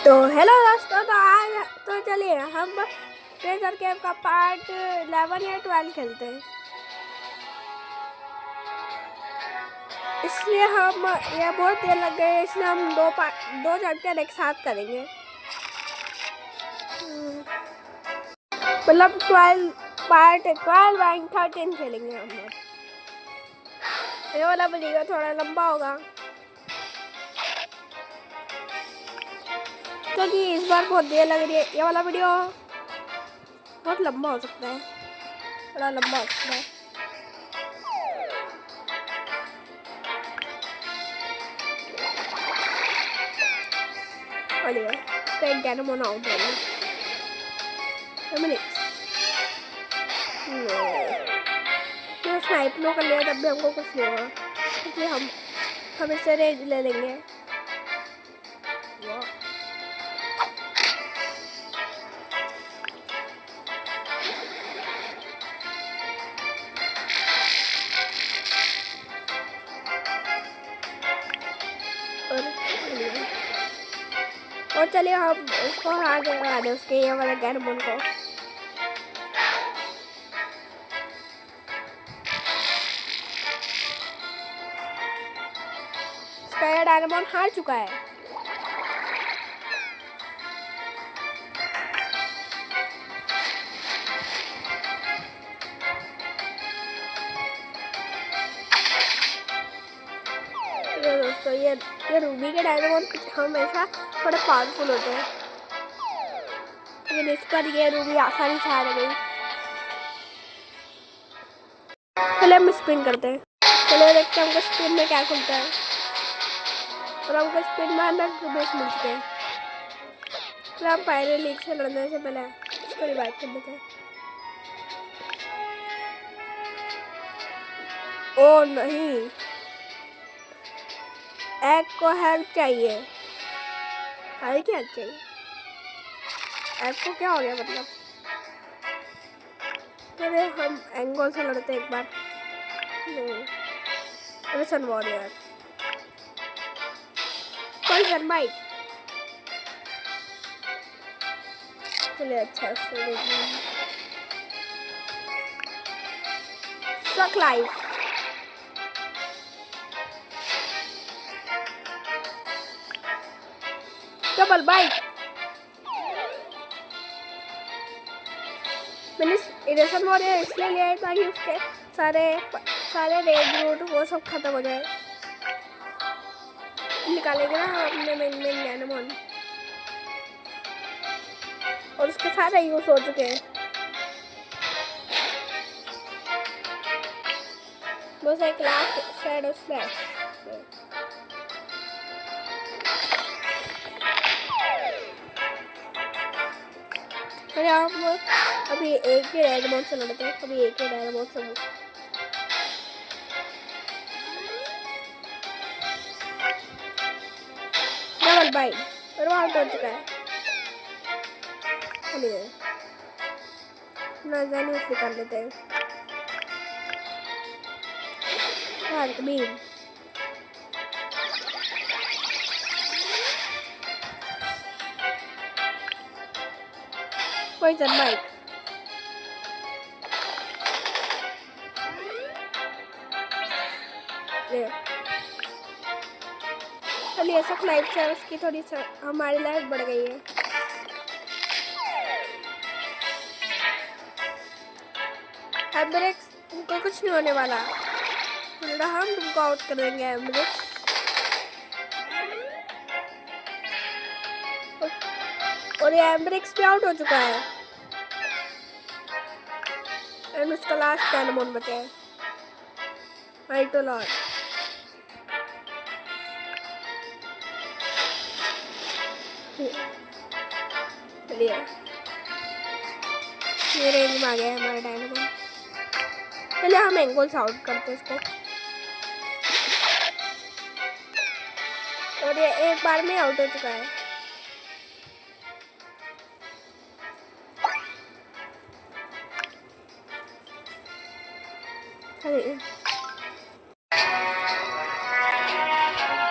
तो हेलो दोस्तों, तो आज तो चलिए हम ट्रेजर केव का पार्ट 11 या 12 खेलते हैं। इसलिए हम ये बहुत देर लग गए, इसलिए हम दो चैप्टर एक साथ करेंगे। मतलब 12 एंड 13 खेलेंगे हम लोग। ये वाला वीडियो थोड़ा लंबा होगा क्योंकि इस बार बहुत देर लग रही है। ये वाला वीडियो बहुत लंबा हो सकता है, थोड़ा लंबा हो सकता है। चलिए इसका एक गैनमोन आउट हो गया। तो स्नाइप लो कर लिया, तब भी हमको कुछ नहीं होगा क्योंकि हम इससे रेंज ले लेंगे। और चलिए हम उसको हरा दे उसके ये वाला गैनमोन को। उसका ये डायनामोन हार चुका है। दोस्तों ये रूबी के डायनामोन हमेशा थोड़े पावरफुल होते हैं, लेकिन इस पर ये रूबी आसानी से हार गई। चलिए हम स्पिन करते हैं। चलिए देखते हैं हमको स्पिन में क्या खुलता है। और हमको स्पिन में हमें बेस मिल चुके हैं। फिर हम पायरे लीग से लड़ने से पहले इसको रिवाइव कर देते हैं। ओ नहीं, एग को हेल्प चाहिए। अरे क्या चाहिए? एग को क्या हो गया मतलब? अरे हम एंगल से लड़ते एक बार। सन वॉरियर पॉइजन बाइट। चलिए अच्छा स्ट्रक लाइफ। Double bite. मैंने इरेशन वॉरियर इसलिए लिया है ताकि उसके सारे रेड रूट वो सब खत्म हो जाए। निकालेंगे ना अपने मेन गैनमोन, और उसके सारे यूज हो चुके हैं। बस एक लास्ट शैडो स्लैश। हम अभी एक ही डायनामोन से लड़ते हैं। अभी एक ही डायनामोन से डबल बाइट और वो आउट हो चुका है। नजर उसे कर लेते हैं। Beam poison bite. चलिए सब लाइफ से उसकी थोड़ी हमारी लाइफ बढ़ गई है। एम्ब्रेक्स उनको कुछ नहीं होने वाला, हम तुमको आउट कर देंगे। एम्ब्रेक्स और ये एम्ब्रेक्स भी आउट हो चुका है। एंड उसका लास्ट गैनमोन बचा है, आइटोलॉर। चलिए ये रेंज में आ गया हमारा डायनामोन। चलिए हम एंगल्स आउट करते हैं इसको। और ये एक बार में आउट हो चुका है।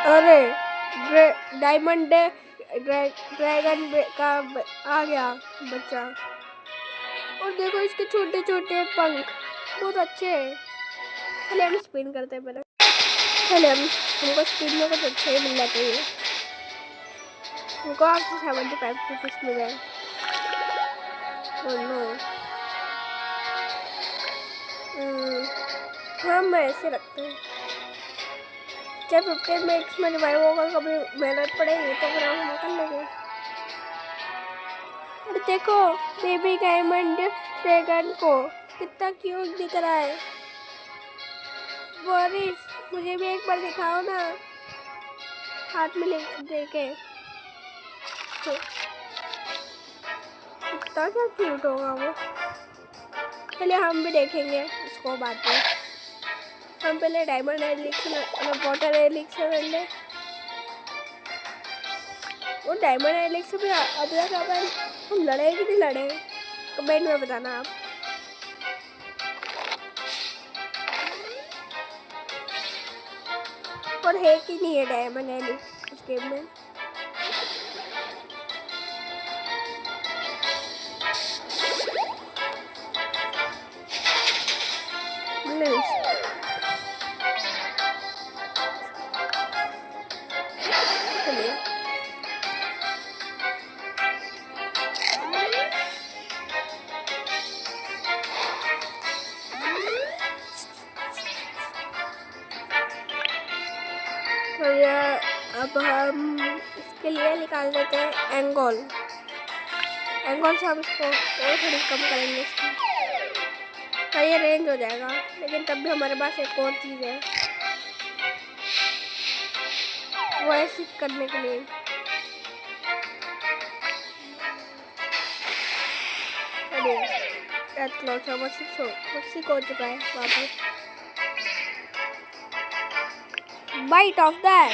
अरे डायमंड ड्रैगन का आ गया बच्चा। और देखो इसके छोटे छोटे पंख बहुत अच्छे हैं। चलिए हम स्पिन करते हैं पहले। चलिए हमको स्पिन में कुछ अच्छा ही मिलना चाहिए। हमको आपसे 75 रुपीज़ मिल जाए। हम ऐसे रखते हैं। जब 15 मिनट्स में रिवाइव होगा कभी मेहनत पड़ेगी तो फिर हम कर लेंगे। और देखो बेबी डायमंड ड्रैगन को कितना क्यूट दिख रहा है। बोरिस मुझे भी एक बार दिखाओ ना, हाथ में ले देके। कितना क्या क्यूट होगा वो। चलिए हम भी देखेंगे इसको बाद में। हम पहले डायमंड एलिक्सर वाटर एलिक्सर ले। वो डायमंड एलिक्सर भी अब हम लड़े कि नहीं लड़े कमेंट में बताना आप। और है कि नहीं है डायमंड एलिक्सर इस गेम में। अब हम इसके लिए निकाल देते हैं एंगल से हम इसको और थोड़ी कम करेंगे इसकी। तो ये रेंज हो जाएगा, लेकिन तब भी हमारे पास एक और चीज़ है वो ऐसे करने के लिए। अरे क्लॉथ हो चुका है वापस। Bite of that.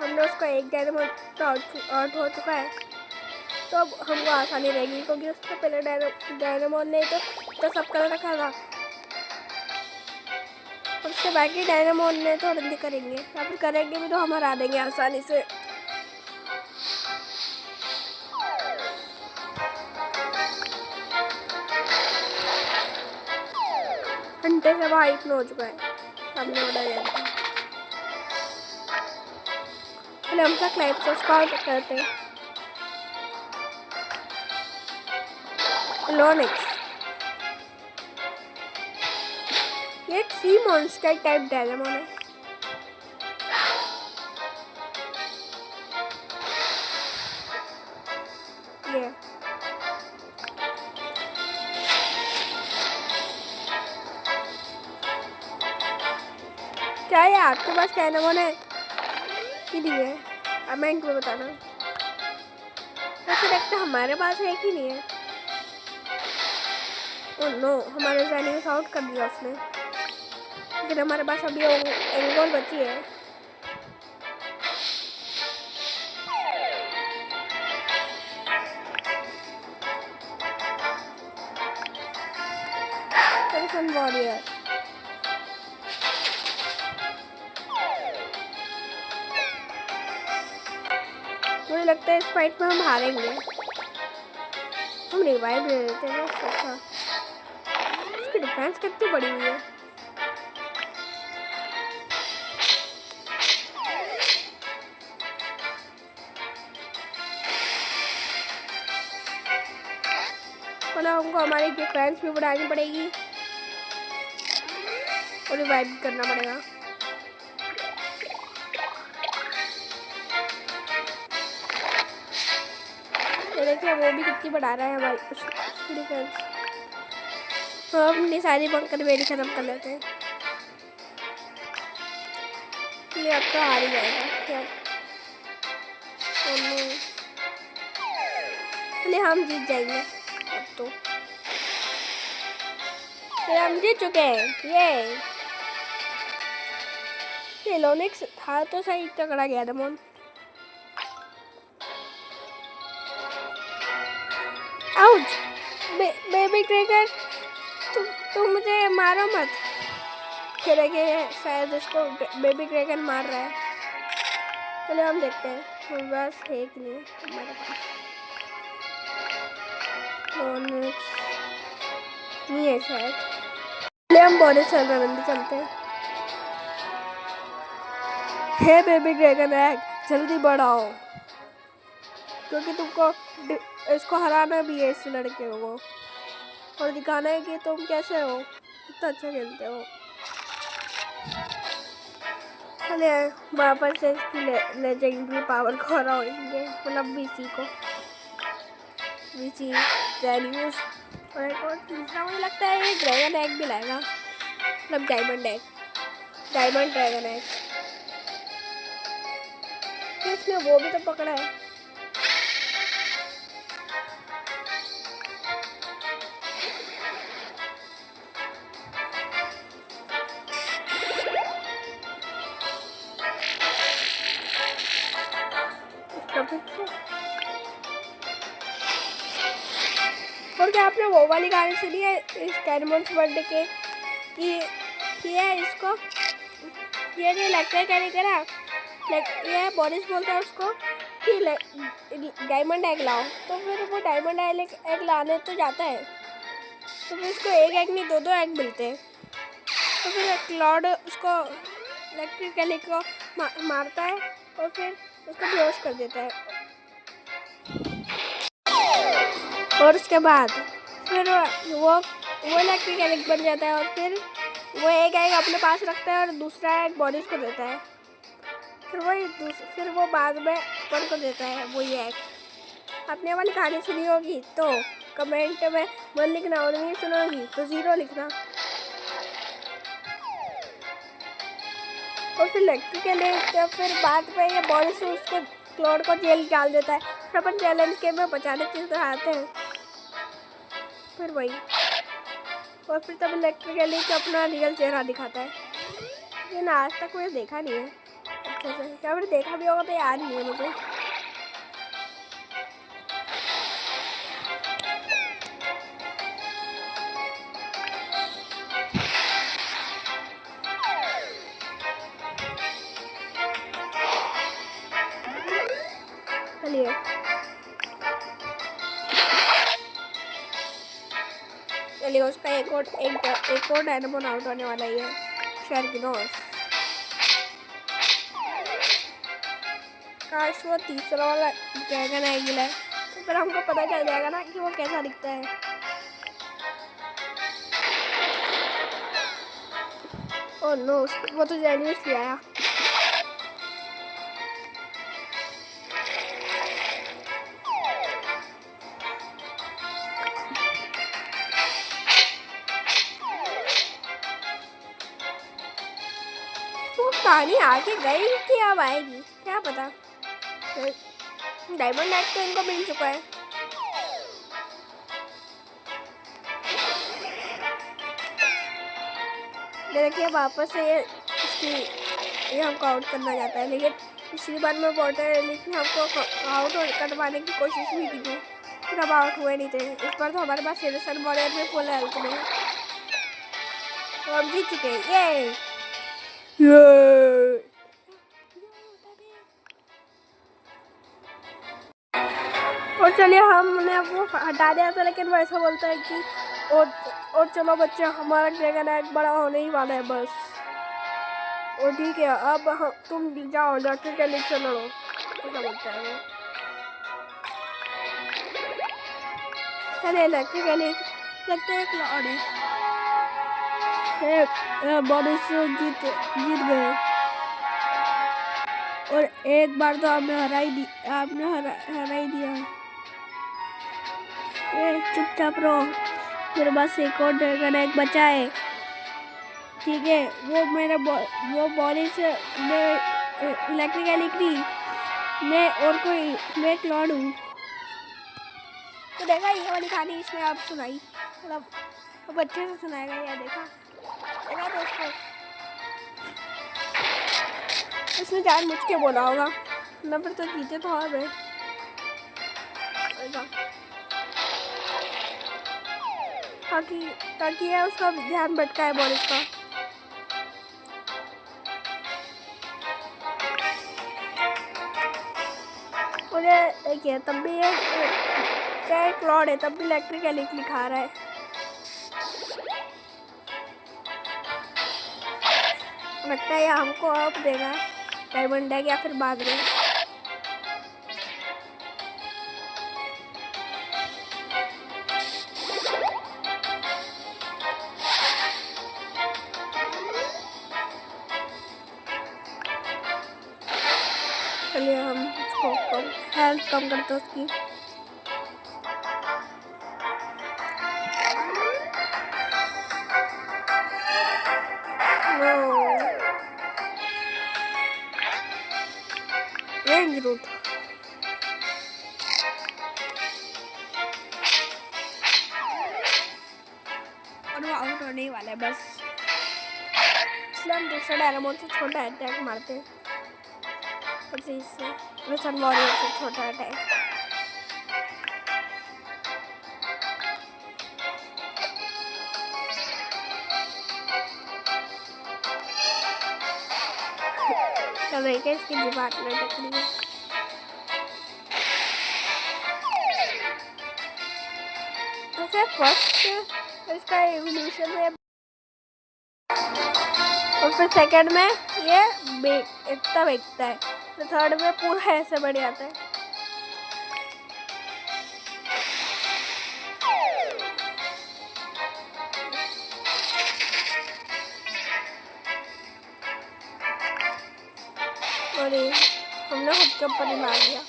हमने उसका एक डायनामो आउट हो चुका है, तो अब हमको आसानी रहेगी क्योंकि उसका पहले डायनामो नहीं तो सब कर रखा था। उसके बाकी डायनामो ने तो जल्दी करेंगे या फिर करेंगे भी तो हम हरा देंगे आसानी से। घंटे से हाइप में हो चुका है, हमने ऑर्डर किया। पहले हम तक लाइव को स्काउट करते हैं। लोनिक्स ये सी मॉन्स्टर टाइप डायनामो है। ये क्या है आपके पास डायनामो है कि नहीं है? कमेंट में बताना। ऐसे लगता है हमारे पास है कि नहीं है। ओह नो, हमारे जाने को आउट कर दिया उसने, लेकिन हमारे पास अभी एंगल बची है। वॉरियर मुझे लगता है इस फाइट में हम हारेंगे। हम रिवाइव ले लेते हैं। अच्छा इसकी डिफेंस कितनी बड़ी हुई है। हमको हमारी डिफेंस भी बढ़ानी पड़ेगी और रिवाइव भी करना पड़ेगा। देखिए वो भी कितनी बढ़ा रहा है हमारी उसकी डिफेंस। तो हम अपनी सारी बंकर मेरी खत्म कर लेते हैं। ये अब तो हार ही जाएगा क्या। चलिए हम जीत जाएंगे अब तो। फिर हम जीत चुके हैं। ये लोनिक्स था तो सही तगड़ा गया था मोन। बेबी क्रैकर, तुम मुझे मारो मत। फिर देखिए शायद इसको बेबी क्रैकर मार रहा है। चलो हम देखते हैं बस है कि नहीं हमारे पास। नहीं है शायद। चलिए हम बोरिस सर्वरंदी चलते हैं। हे बेबी ड्रैगन एग, जल्दी बढ़ाओ क्योंकि तुमको इसको हराना भी है इस लड़के को, और दिखाना है कि तुम कैसे हो, कितना अच्छा खेलते हो। चलिए वापस से इसकी लेजेंडरी पावर को हराएंगे, मतलब वीसी को, वीसी जेनियस। और एक और तीसरा मुझे लगता है ये ड्रैगन एग भी लाएगा, मतलब diamond egg, diamond dragon egg. इसने वो भी तो पकड़ा है। और क्या आपने वो वाली गाने सुनी है इस कैनमोन्स बर्थडे के कि ये इसको ये लगता है कहने का ना, ये बोरिस बोलता है उसको कि डायमंड एग लाओ, तो फिर वो डायमंड एग लाने तो जाता है, तो फिर उसको एक एग नहीं दो एग मिलते हैं। तो फिर क्लॉड उसको इलेक्ट्रिकली को मारता है और फिर उसको बेहोश कर देता है। और उसके बाद फिर वो इलेक्ट्रिकली बन जाता है, और फिर वो एक एग अपने पास रखता है और दूसरा एग बोरिस को देता है। फिर वो बाद में अपन को देता है वो ये एग। आपने वाली कहानी सुनी होगी तो कमेंट में 1 लिखना, और नहीं सुनी होगी तो 0 लिखना। और फिर इलेक्ट्रिकली तो फिर बाद में ये बोरिस उसको क्लॉड को जेल डाल देता है। फिर अपन चैलेंज गेम में बचाने की तरह आते हैं, फिर वही, और फिर तब इलेक्ट्रिकली को अपना रियल चेहरा दिखाता है। लेकिन आज तक मैंने देखा नहीं है अच्छे से, क्या मैंने देखा भी होगा तो याद नहीं है मुझे। चलिए उसका एक और डायनामोन आउट होने वाला ही है, शेरगिनोस। काश वो तीसरा वाला ड्रैगन एगिल है, तो फिर हमको पता चल जाएगा ना कि वो कैसा दिखता है। ओह नो, वो तो जेनियस ले आया। तो कहानी आगे गई कि अब आएगी क्या पता। डायमंड एग तो इनको मिल चुका है। देखिए वापस से ये हमको आउट करना चाहता है, लेकिन पिछली बार में वाटर लिख ने हमको आउट करवाने की कोशिश भी की थी, फिर अब आउट हुए नहीं थे। इस बार तो हमारे पास सिलेक्शन बॉर्डर में फुल हेल्थ में, तो हम जीत चुके हैं। ये और चलिए हमने वो हटा दिया था, लेकिन वो ऐसा बोलता है कि और चलो बच्चे, हमारा ड्रैगन एग बड़ा होने ही वाला है बस। और ठीक है अब तुम जाओ डॉक्टर के लिए चलो, ऐसा बोलता है वो। चलिए डॉक्टर के लिए लगता है क्लॉड है। बोरिस जीत गए, और एक बार तो आपने हरा ही दिया। ये चुपचाप रहो, मेरे पास एक और ड्रैगन एग बचा है, ठीक है। वो बोरिस इलेक्ट्रिकली मैं क्लॉड हूँ। तो देखा ये वाली कहानी इसने आप सुनाई, मतलब अब अच्छे से सुनाएगा ये। देखा दोस्तों, इसने जानबूझ के बोला होगा, नंबर तो जीते तो हाँ। ताकि ताकि ये उसका ध्यान भटकाए बॉलिस का। मुझे देखिए तब भी ये क्या क्लॉड है, तब भी इलेक्ट्रिक एलिक लिखा रहा है। लगता है ये हमको अब देगा डायमंड है या फिर भाग रहे। चलिए हम इसको हेल्थ कम करते हैं उसकी। रेंज रूट और वो आउट होने वाला है बस, इसलिए हम दूसरा डायनामोन से छोटा अटैक मारते हैं और इससे मिशन वॉरियर से छोटा अटैक। तब इसकी दिमाग में टकली है। वैसे फर्स्ट इसका एवोल्यूशन में और फिर सेकंड में ये इतना बेचता है, तो थर्ड में पूरा ऐसे बढ़ जाता है। और ये हमने खुद के ऊपर ही मार दिया।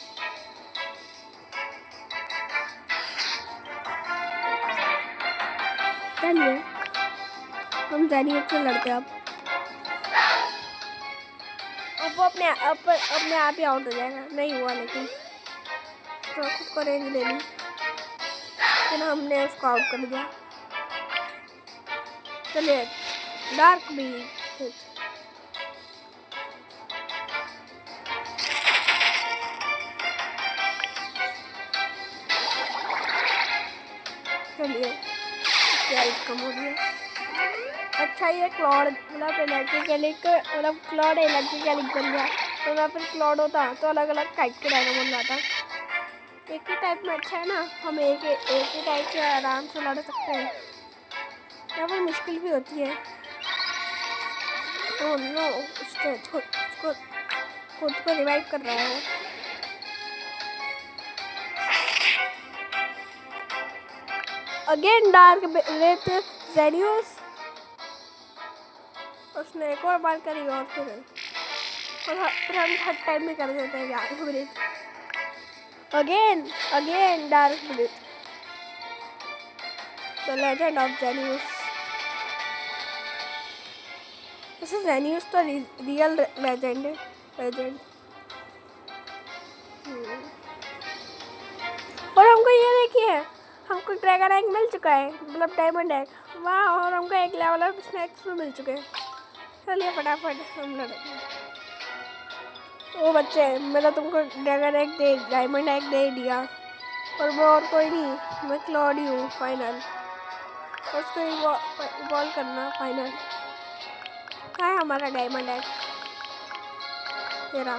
चलिए हम जेनियस से लड़ते अब वो अपने आप ही आउट हो जाएगा। नहीं हुआ लेकिन तो खुद को रेंज ले ली, लेकिन हमने उसको आउट कर दिया। चलिए डार्क भी चलिए कम हो गया। अच्छा ये क्लॉड मतलब इलेक्ट्रिक एलिक मतलब क्लॉड इलेक्ट्रिक एलिक बन गया, तो ना फिर क्लॉड होता तो अलग अलग टाइप के डायनामोन लाता। एक ही टाइप में अच्छा है ना, हम एक ही टाइप से आराम से लड़ सकते हैं। यहाँ पर मुश्किल भी होती है। तो नो उसको खुद को रिवाइव कर रहा है वो। अगेन डार्क विथ जेनियस, उसने एक और बार करी और फिर हम थर्ड टाइम में कर देते हैं यार breath. Again dark breath, the legend of genius. वैसे जेनियस तो रियल लेजेंड है, लेजेंड। और हमको ये देखिए हमको ड्रैगन एग मिल चुका है, मतलब डायमंड एग। वाह, और हमको एक लेवल अप स्नैक्स में मिल चुके हैं। चलिए फटाफट हम लड़ते हैं। ओ बच्चे, मैंने तुमको ड्रैगन एग दे डायमंड एग दे दिया, और वो और कोई नहीं, मैं क्लॉड ही हूँ फाइनल। उसको इवॉल्व करना फाइनल। है हमारा डायमंड एग, तेरा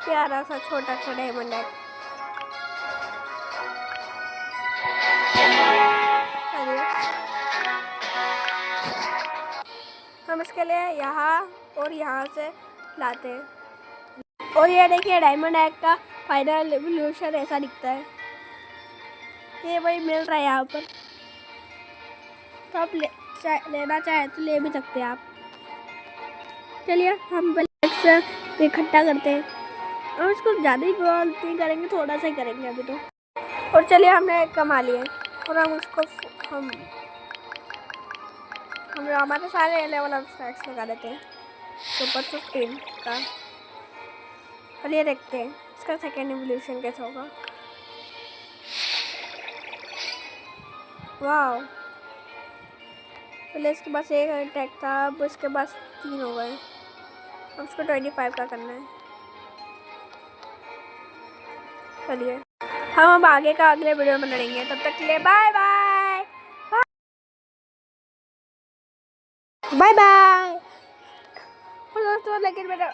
प्यारा सा छोटा सा डायमंड एग। हम इसके लिए यहाँ और यहाँ से लाते हैं। और ये देखिए डायमंड एग का फाइनल एवोल्यूशन ऐसा दिखता है। ये वही मिल रहा है यहाँ पर, तो आप लेना चाहे तो ले भी सकते हैं आप। चलिए हम ब्लैक्स इकट्ठा करते हैं। हम इसको ज़्यादा ही नहीं करेंगे, थोड़ा सा ही करेंगे अभी तो। और चलिए हमने कमा लिए और हम उसको हम हमारे सारे लेवल अप स्टैक्स लगा देते हैं सुपर 15 का। चलिए देखते हैं इसका सेकेंड एवोल्यूशन कैसा होगा। वाह, पहले इसके पास एक अटैक था, अब इसके पास 3 हो गए। अब उसको 25 का करना है। चलिए हम अब आगे का अगले वीडियो में लड़ेंगे, तब तक के लिए बाय बाय। Bye bye. और दोस्तों लेकिन मेरा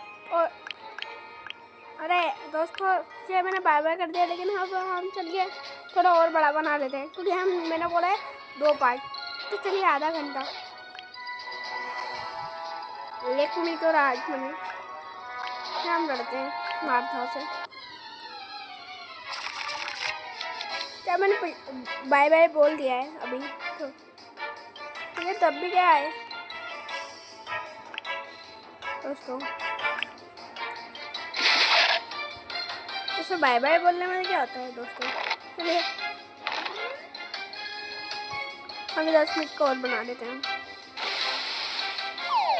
अरे दोस्तों ये मैंने बाय बाय कर दिया, लेकिन अब हम चलिए थोड़ा और बड़ा बना लेते हैं, क्योंकि मैंने बोला है 2 पार्ट, तो चलिए आधा घंटा 1 मिनट और 8 मिनट हम लड़ते हैं मार्था से। क्या मैंने बाय बाय बोल दिया है अभी तो ठीक है, तब भी क्या है दोस्तों, इसमें बाय बाय बोलने में क्या होता है दोस्तों। चलिए हम 10 मिनट को और बना देते हैं।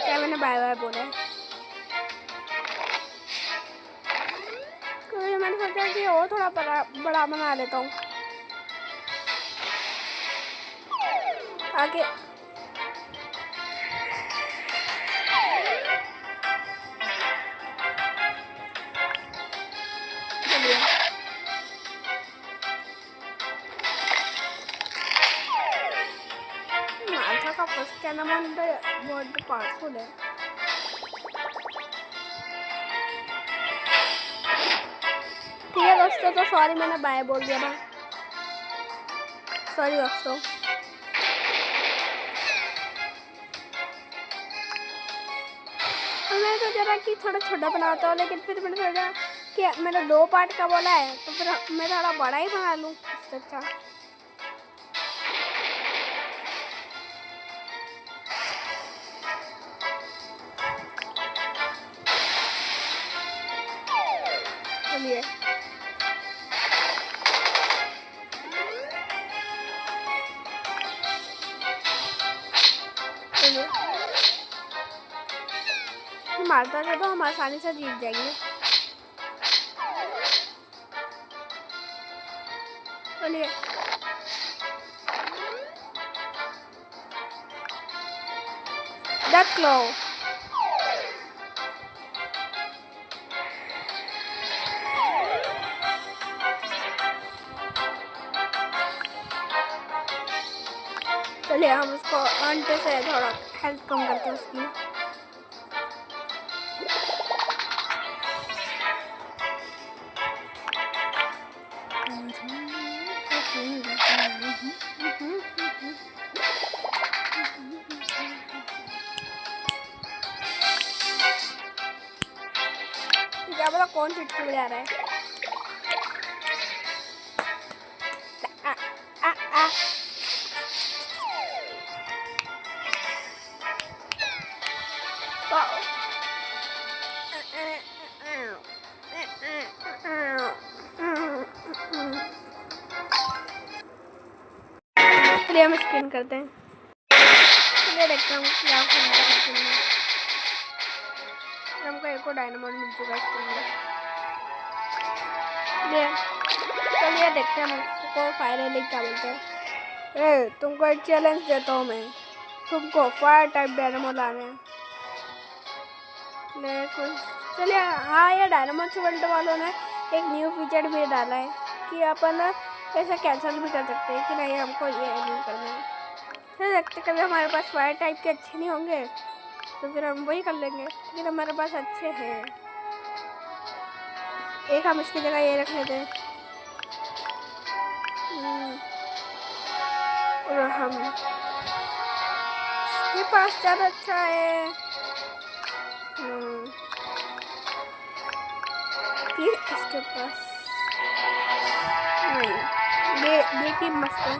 क्या मैंने बाय बाय बोला है, क्योंकि मैंने सोचा कि और थोड़ा बड़ा बना लेता हूँ आगे। मार्था का फर्स्ट टूर्नामेंट बहुत पावरफुल है। ठीक है दोस्तों, तो सॉरी मैंने बाय बोल दिया था, सॉरी दोस्तों। मैंने सोचा था कि थोड़ा छोटा बनाता हूँ, लेकिन फिर मैंने सोचा कि मैंने 2 पार्ट का बोला है, तो फिर मैं थोड़ा बड़ा ही बना लूँ इससे अच्छा। चलिए मारता है तो हम आसानी से जीत जाएंगे। चलिए डक लो। चलिए हम उसको अंटे से थोड़ा हेल्थ कम करते हैं उसकी। क्या पता कौन चुटकी बजा रहा है। चलिए हम स्पिन करते हैं। चलिए देखते हैं क्या करना है। हमको एक और डायनामोट मिल चुका है स्पिन में। चलिए देखते हैं हम उसको फायर लिख क्या बोलते हैं। तुमको एक चैलेंज देता हूँ मैं, तुमको फायर टाइप डायनामोट लाने हैं। चलिए हाँ, ये डायनामोट वर्ल्ड वालों ने एक न्यू फीचर भी डाला है कि अपन ऐसा कैंसिल भी कर सकते हैं कि नहीं हमको ये नहीं करना है। फिर देखते कभी हमारे पास फायर टाइप के अच्छे नहीं होंगे तो फिर हम वही कर लेंगे, लेकिन हमारे पास अच्छे हैं। एक हम इसकी जगह ये रख लेते हैं और हम इसके पास ज़्यादा अच्छा है कि इसके पास नहीं। ये टीम मस्त है।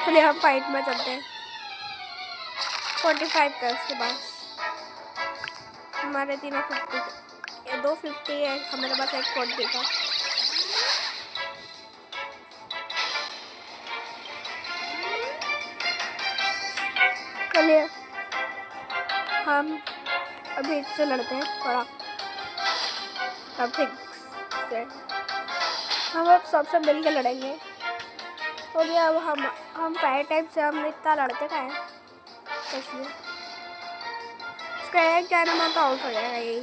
चलिए हम फाइट में चलते हैं। 45 का उसके पास, हमारे तीनों 50, ये 250 है, हमारे पास एक 40 का। चलिए हम अभी इससे लड़ते हैं थोड़ा से। हम अब सबसे मिल के लड़ेंगे। तो ये अब हम फायर टाइप से हम इतना लड़ते का है, इसलिए उसका एक डायनामोट तो आउट हो जाएगा यही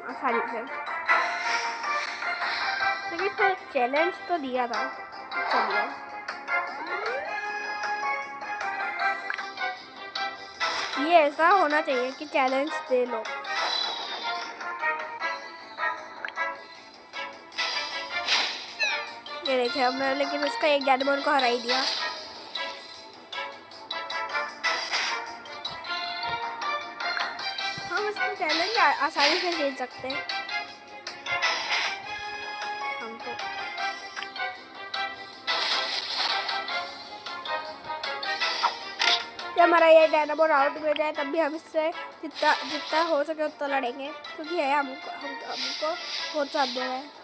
आसानी से। लेकिन इसको चैलेंज तो दिया था। चलिए ये ऐसा होना चाहिए कि चैलेंज दे लो। ये देखिए हमने, लेकिन उसका एक डायमंड को हरा ही दिया। हम इसको चैलेंज आसानी से खेल सकते हैं। हम तो जब हमारा ये डायनामो आउट हो जाए तब भी हम इससे जितना जितना हो सके उतना लड़ेंगे, क्योंकि है हमको बहुत साथ दे रहा है।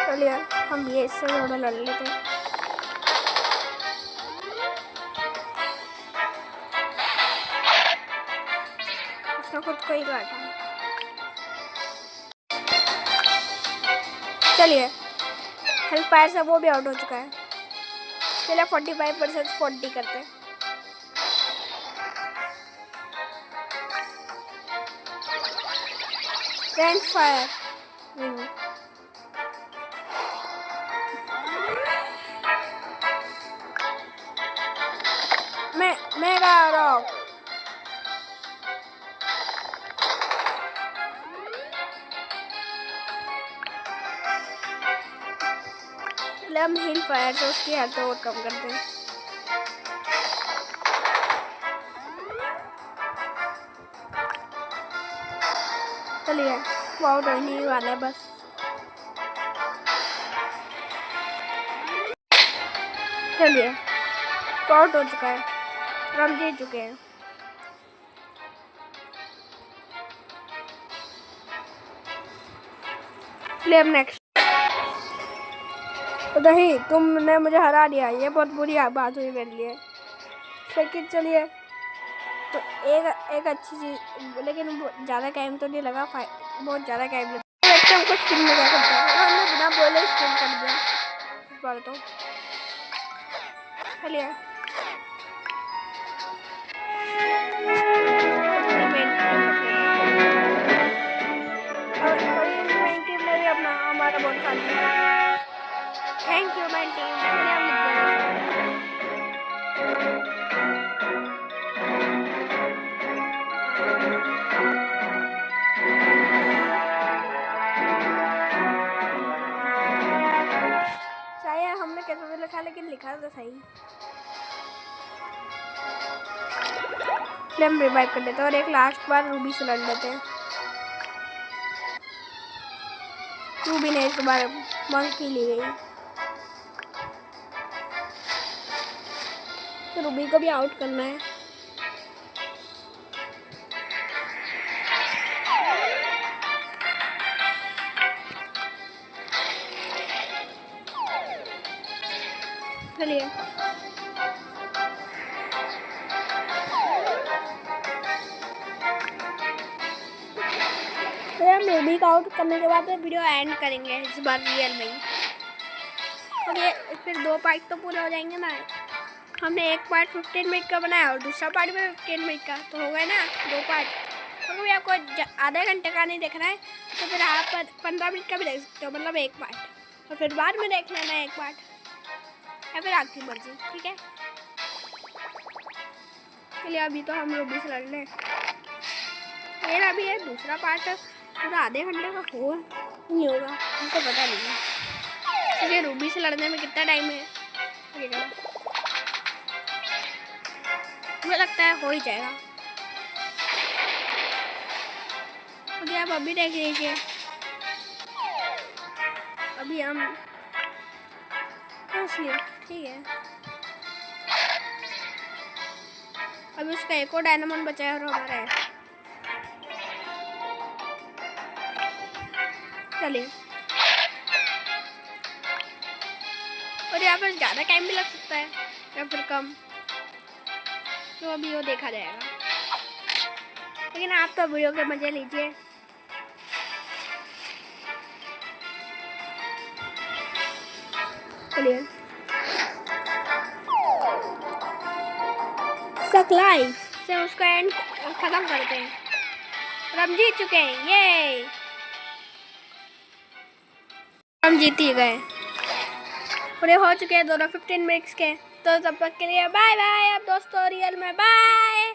चलिए हम ये इससे थोड़ा लड़ लेते हैं। उसने खुद को ही काटा। चलिए हेल्थ फायर से वो भी आउट हो चुका है। चलिए 45% 40 करते हैं। Range fire mega rock. हम हिल फायर से उसकी हेल्थ और कम करते हैं। चलिए वो आउट होने वाला है बस। चलिए आउट हो चुका है, हम जीत चुके हैं। चलिए अब नेक्स्ट। तो नहीं, तुमने मुझे हरा दिया, ये बहुत बुरी बात हुई मेरे लिए। लेकिन चलिए तो एक अच्छी चीज़, लेकिन ज़्यादा टाइम तो नहीं लगा, बहुत ज़्यादा टाइम लगा। देखते हमको स्पिन में क्या करता है। हमने बिना बोले स्पिन कर दिया इस बार तो। चलिए अपना हमारा बहुत साथ। Thank you my team. चाहे हमने कैसे भी लिखा, लेकिन लिखा तो सही। हम रिवाइव कर लेते हैं और एक लास्ट बार रूबी से लड़ लेते हैं। रूबी ने इस बार मंकी ली गई, तो रूबी को भी आउट करना है। चलिए हम रूबी को आउट करने के बाद वीडियो एंड करेंगे इस बार रियल में ही। और ये फिर 2 पार्ट तो पूरे हो जाएंगे ना। हमने एक पार्ट 15 मिनट का बनाया और दूसरा पार्ट भी 15 मिनट का, तो हो गए ना 2 पार्ट। तो भी आपको आधे घंटे का नहीं देखना है तो फिर आप 15 मिनट का भी देख सकते हो, मतलब एक पार्ट। और फिर बाद में देख लेना है एक पार्ट, या फिर आपकी मर्जी, ठीक है। चलिए अभी तो हम रूबी से लड़ लें। मेरा अभी है दूसरा पार्ट पूरा आधे घंटे का हो नहीं होगा, हमको पता नहीं है। क्योंकि रूबी से लड़ने में कितना टाइम है, मुझे लगता है हो ही जाएगा। अभी आप अभी देख लीजिए, अभी हम इसलिए ठीक है। अभी उसका एक और डायनामोन बचा है और हमारा है। चलिए और यहाँ पर ज़्यादा टाइम भी लग सकता है या फिर कम, तो अभी वो देखा जाएगा। लेकिन आप तो वीडियो के मजे लीजिए। चलिए सक्लाइफ से उसका एंड खत्म करते हैं और हम जीत चुके हैं। ये हम जीत ही गए। पूरे हो चुके हैं दोनों 15 मिनट्स के। तो तब तक के लिए बाय बाय अब दोस्तों, रियल में बाय।